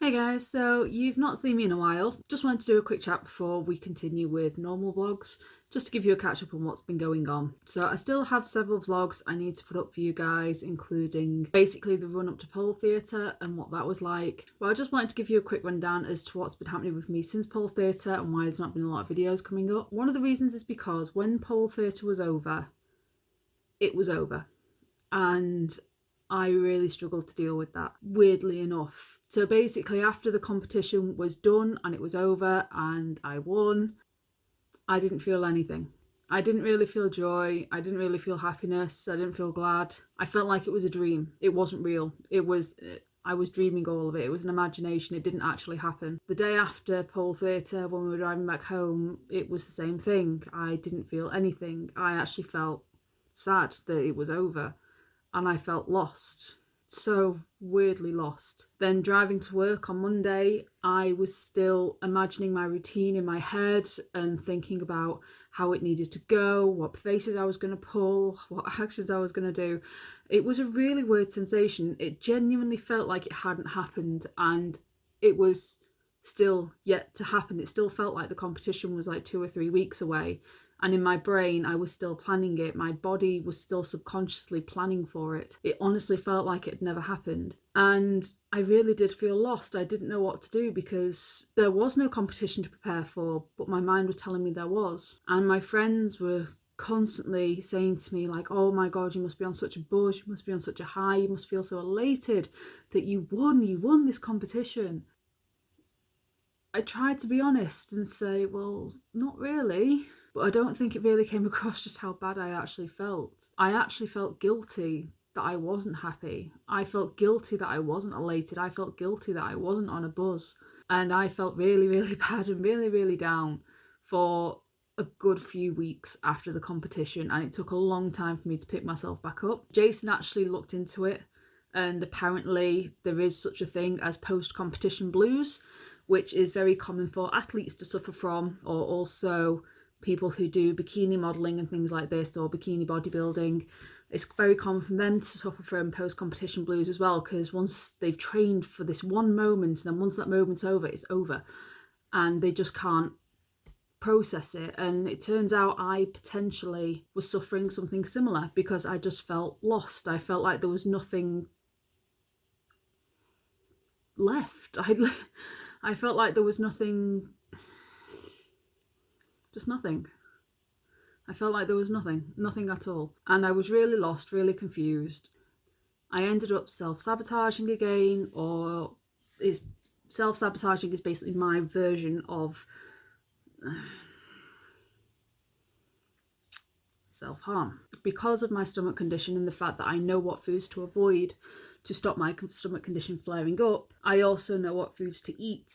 Hey guys, so you've not seen me in a while. Just wanted to do a quick chat before we continue with normal vlogs, just to give you a catch up on what's been going on. So I still have several vlogs I need to put up for you guys, including basically the run up to Pole Theatre and what that was like. But I just wanted to give you a quick rundown as to what's been happening with me since Pole Theatre and why there's not been a lot of videos coming up. One of the reasons is because when Pole Theatre was over, it was over. And I really struggled to deal with that, weirdly enough. So basically, after the competition was done and it was over and I won, I didn't feel anything. I didn't really feel joy. I didn't really feel happiness. I didn't feel glad. I felt like it was a dream. It wasn't real. I was dreaming all of it. It was an imagination. It didn't actually happen. The day after Pole Theatre, when we were driving back home, it was the same thing. I didn't feel anything. I actually felt sad that it was over. And I felt lost, so weirdly lost. Then driving to work on Monday, I was still imagining my routine in my head and thinking about how it needed to go, what faces I was going to pull, what actions I was going to do. It was a really weird sensation. It genuinely felt like it hadn't happened and it was still yet to happen. It still felt like the competition was like 2 or 3 weeks away. And in my brain, I was still planning it. My body was still subconsciously planning for it. It honestly felt like it had never happened. And I really did feel lost. I didn't know what to do because there was no competition to prepare for, but my mind was telling me there was. And my friends were constantly saying to me like, oh my God, you must be on such a buzz, you must be on such a high, you must feel so elated that you won this competition. I tried to be honest and say, well, not really. But I don't think it really came across just how bad I actually felt. I actually felt guilty that I wasn't happy. I felt guilty that I wasn't elated. I felt guilty that I wasn't on a buzz. And I felt really, really bad and really, really down for a good few weeks after the competition. And it took a long time for me to pick myself back up. Jason actually looked into it. And apparently there is such a thing as post-competition blues, which is very common for athletes to suffer from, or also people who do bikini modelling and things like this, or bikini bodybuilding. It's very common for them to suffer from post-competition blues as well, because once they've trained for this one moment, and then once that moment's over, it's over. And they just can't process it. And it turns out I potentially was suffering something similar because I just felt lost. I felt like there was nothing left. I felt like there was nothing, just nothing. I felt like there was nothing at all. And I was really lost, really confused. I ended up self-sabotaging again, or self-sabotaging is basically my version of self-harm. Because of my stomach condition and the fact that I know what foods to avoid to stop my stomach condition flaring up, I also know what foods to eat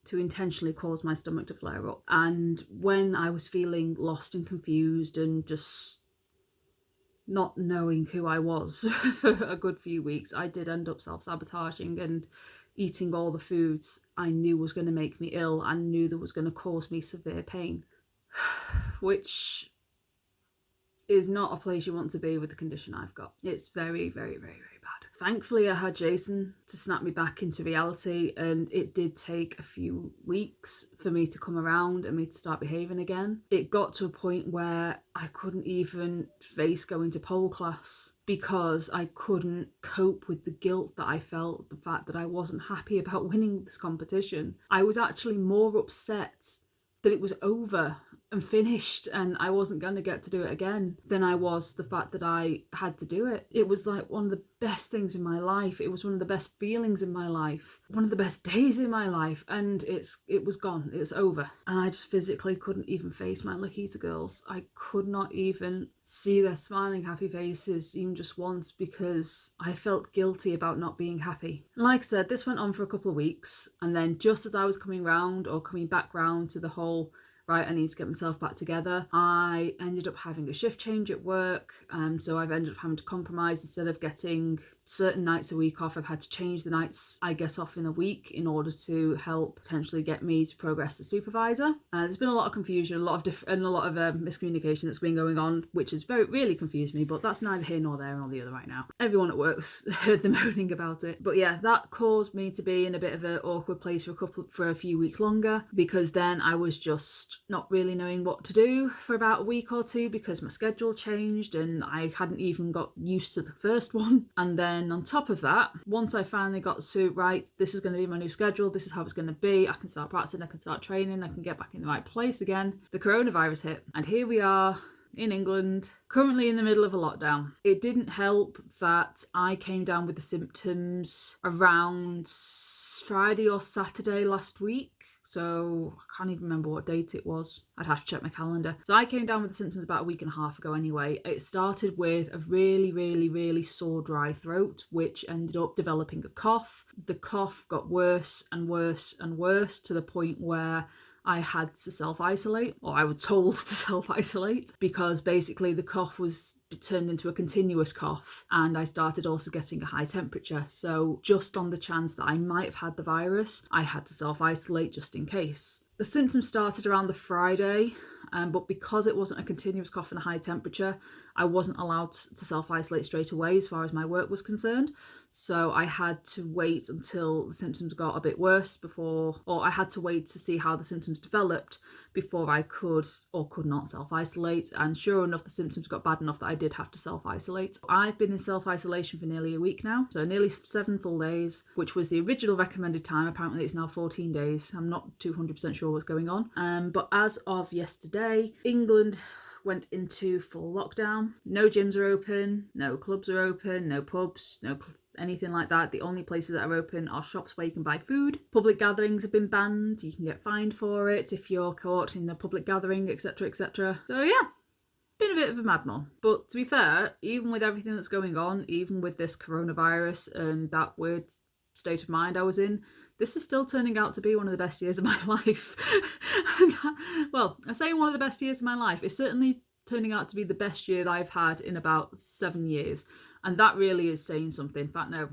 to intentionally cause my stomach to flare up. And when I was feeling lost and confused and just not knowing who I was for a good few weeks, I did end up self-sabotaging and eating all the foods I knew was going to make me ill and knew that was going to cause me severe pain, which is not a place you want to be with the condition I've got. It's very, very, very, very bad. Thankfully, I had Jason to snap me back into reality, and it did take a few weeks for me to come around and me to start behaving again. It got to a point where I couldn't even face going to pole class because I couldn't cope with the guilt that I felt, the fact that I wasn't happy about winning this competition. I was actually more upset that it was over and finished and I wasn't going to get to do it again than I was the fact that I had to do it. It was like one of the best things in my life. It was one of the best feelings in my life, one of the best days in my life, and it was gone. It was over. And I just physically couldn't even face my Laquita girls. I could not even see their smiling happy faces even just once because I felt guilty about not being happy. Like I said, this went on for a couple of weeks, and then just as I was coming back round to the whole right, I need to get myself back together, I ended up having a shift change at work, so I've ended up having to compromise. Instead of getting certain nights a week off. I've had to change the nights I get off in a week in order to help potentially get me to progress to supervisor. There's been a lot of confusion, a lot of miscommunication that's been going on, which has really confused me, but that's neither here nor there nor the other right now. Everyone at work's heard the moaning about it. But yeah, that caused me to be in a bit of an awkward place for a few weeks longer, because then I was just not really knowing what to do for about a week or two because my schedule changed and I hadn't even got used to the first one. And then on top of that, once I finally got to, right, this is going to be my new schedule, this is how it's going to be, I can start practicing, I can start training, I can get back in the right place again, the coronavirus hit. And here we are in England, currently in the middle of a lockdown. It didn't help that I came down with the symptoms around Friday or Saturday last week. So I can't even remember what date it was. I'd have to check my calendar. So I came down with the symptoms about a week and a half ago anyway. It started with a really sore dry throat, which ended up developing a cough. The cough got worse and worse and worse to the point where I had to self-isolate, or I was told to self-isolate, because basically the cough was turned into a continuous cough and I started also getting a high temperature. So just on the chance that I might have had the virus, I had to self-isolate just in case. The symptoms started around the Friday, but because it wasn't a continuous cough and a high temperature, I wasn't allowed to self-isolate straight away as far as my work was concerned. So I had to wait until the symptoms got a bit worse or I had to wait to see how the symptoms developed before I could or could not self-isolate. And sure enough, the symptoms got bad enough that I did have to self-isolate. I've been in self-isolation for nearly a week now, so nearly 7 full days, which was the original recommended time. Apparently it's now 14 days. I'm not 200% sure what's going on. But as of yesterday, England went into full lockdown. No gyms are open, no clubs are open, no pubs, anything like that. The only places that are open are shops where you can buy food. Public gatherings have been banned. You can get fined for it if you're caught in a public gathering, etc, etc. So yeah, been a bit of a madman. But to be fair, even with everything that's going on, even with this coronavirus and that weird state of mind I was in, this is still turning out to be one of the best years of my life. Well, I say one of the best years of my life. It's certainly turning out to be the best year that I've had in about 7 years. And that really is saying something. In fact, no,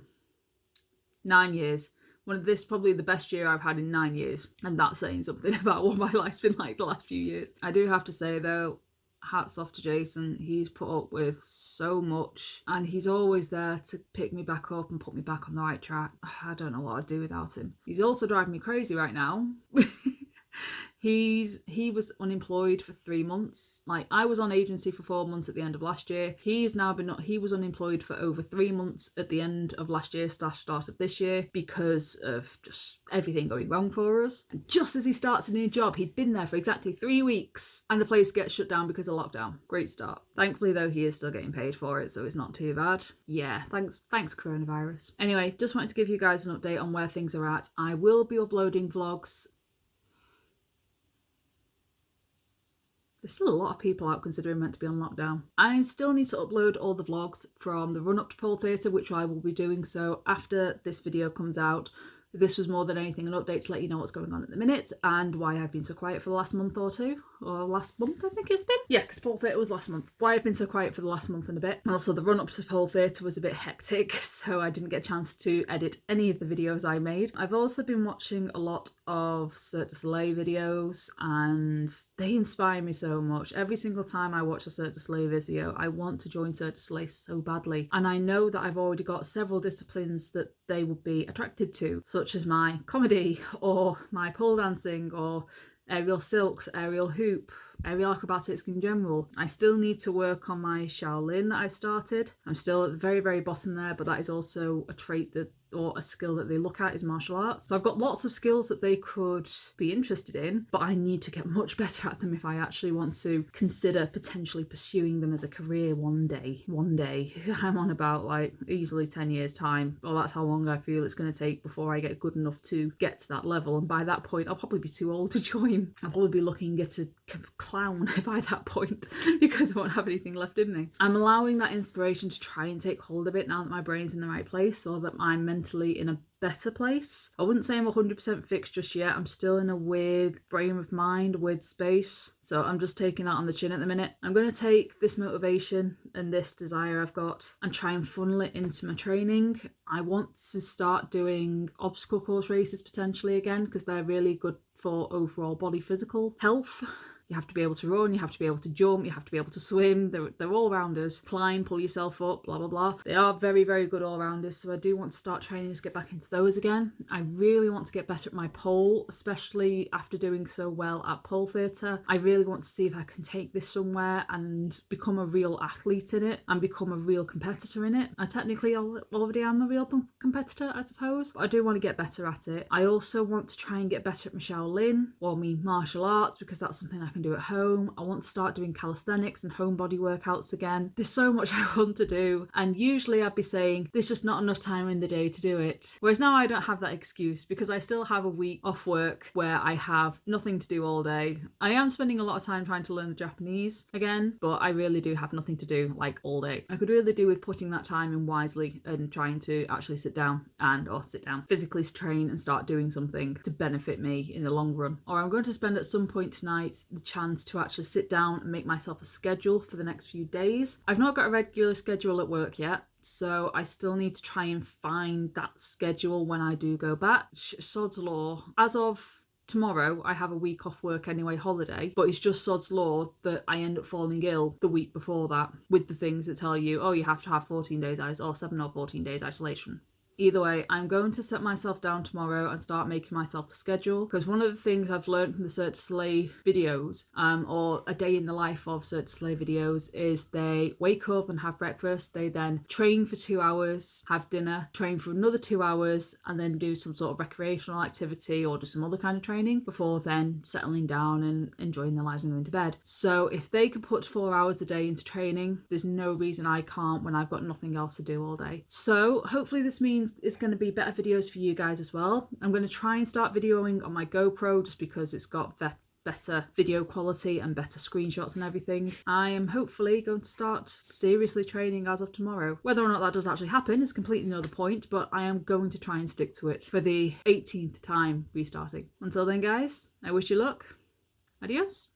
9 years. This is probably the best year I've had in 9 years. And that's saying something about what my life's been like the last few years. I do have to say though, hats off to Jason. He's put up with so much and he's always there to pick me back up and put me back on the right track. I don't know what I'd do without him. He's also driving me crazy right now. He was unemployed for 3 months. Like, I was on agency for 4 months at the end of last year. He was unemployed for over 3 months at the end of last year / start of this year because of just everything going wrong for us. And just as he starts a new job, he'd been there for exactly 3 weeks and the place gets shut down because of lockdown. Great start. Thankfully though, he is still getting paid for it, so it's not too bad. Yeah, thanks coronavirus. Anyway, just wanted to give you guys an update on where things are at. I will be uploading vlogs. There's still a lot of people out considering meant to be on lockdown. I still need to upload all the vlogs from the run up to pole theatre, which I will be doing so after this video comes out. This was more than anything an update to let you know what's going on at the minute and why I've been so quiet for the last month or two. Or last month, I think it's been. Yeah, because Pole Theatre was last month. Why I've been so quiet for the last month and a bit. Also, the run up to Pole Theatre was a bit hectic, so I didn't get a chance to edit any of the videos I made. I've also been watching a lot of Cirque du Soleil videos and they inspire me so much. Every single time I watch a Cirque du Soleil video, I want to join Cirque du Soleil so badly. And I know that I've already got several disciplines that they would be attracted to, such as my comedy or my pole dancing or aerial silks, aerial hoop, aerial acrobatics in general. I still need to work on my Shaolin that I started. I'm still at the very bottom there, but that is also a trait or a skill that they look at is martial arts. So I've got lots of skills that they could be interested in, but I need to get much better at them if I actually want to consider potentially pursuing them as a career one day. I'm on about like easily 10 years time. Well, that's how long I feel it's going to take before I get good enough to get to that level. And by that point, I'll probably be too old to join. I'll probably be looking at a clown by that point because I won't have anything left in me. I'm allowing that inspiration to try and take hold of it now that my brain's in the right place, or that my mental mentally in a better place. I wouldn't say I'm 100% fixed just yet. I'm still in a weird frame of mind, weird space. So I'm just taking that on the chin at the minute. I'm going to take this motivation and this desire I've got and try and funnel it into my training. I want to start doing obstacle course races potentially again, because they're really good for overall body physical health. You have to be able to run, you have to be able to jump, you have to be able to swim. They're all-rounders. Climb, pull yourself up, blah, blah, blah. They are very, very good all-rounders, so I do want to start training to get back into those again. I really want to get better at my pole, especially after doing so well at pole theatre. I really want to see if I can take this somewhere and become a real athlete in it and become a real competitor in it. I technically already am a real competitor, I suppose, but I do want to get better at it. I also want to try and get better at my Shaolin, or me martial arts, because that's something I can do at home. I want to start doing calisthenics and home body workouts again. There's so much I want to do, and usually I'd be saying there's just not enough time in the day to do it. Whereas now I don't have that excuse, because I still have a week off work where I have nothing to do all day. I am spending a lot of time trying to learn the Japanese again, but I really do have nothing to do like all day. I could really do with putting that time in wisely and trying to actually sit down physically train and start doing something to benefit me in the long run. Or I'm going to spend at some point tonight the chance to actually sit down and make myself a schedule for the next few days. I've not got a regular schedule at work yet, so I still need to try and find that schedule when I do go back. Sod's law. As of tomorrow, I have a week off work anyway, holiday, but it's just sod's law that I end up falling ill the week before that with the things that tell you, oh, you have to have 14 days or 7 or 14 days isolation. Either way, I'm going to set myself down tomorrow and start making myself a schedule, because one of the things I've learned from the Cirque du Soleil videos, or a day in the life of Cirque du Soleil videos, is they wake up and have breakfast, they then train for 2 hours, have dinner, train for another 2 hours, and then do some sort of recreational activity or do some other kind of training before then settling down and enjoying their lives and going to bed. So if they can put 4 hours a day into training, there's no reason I can't when I've got nothing else to do all day. So hopefully this means it's going to be better videos for you guys as well. I'm going to try and start videoing on my GoPro just because it's got better video quality and better screenshots and everything. I am hopefully going to start seriously training as of tomorrow. Whether or not that does actually happen is completely another point, but I am going to try and stick to it for the 18th time restarting. Until then, guys, I wish you luck. Adios.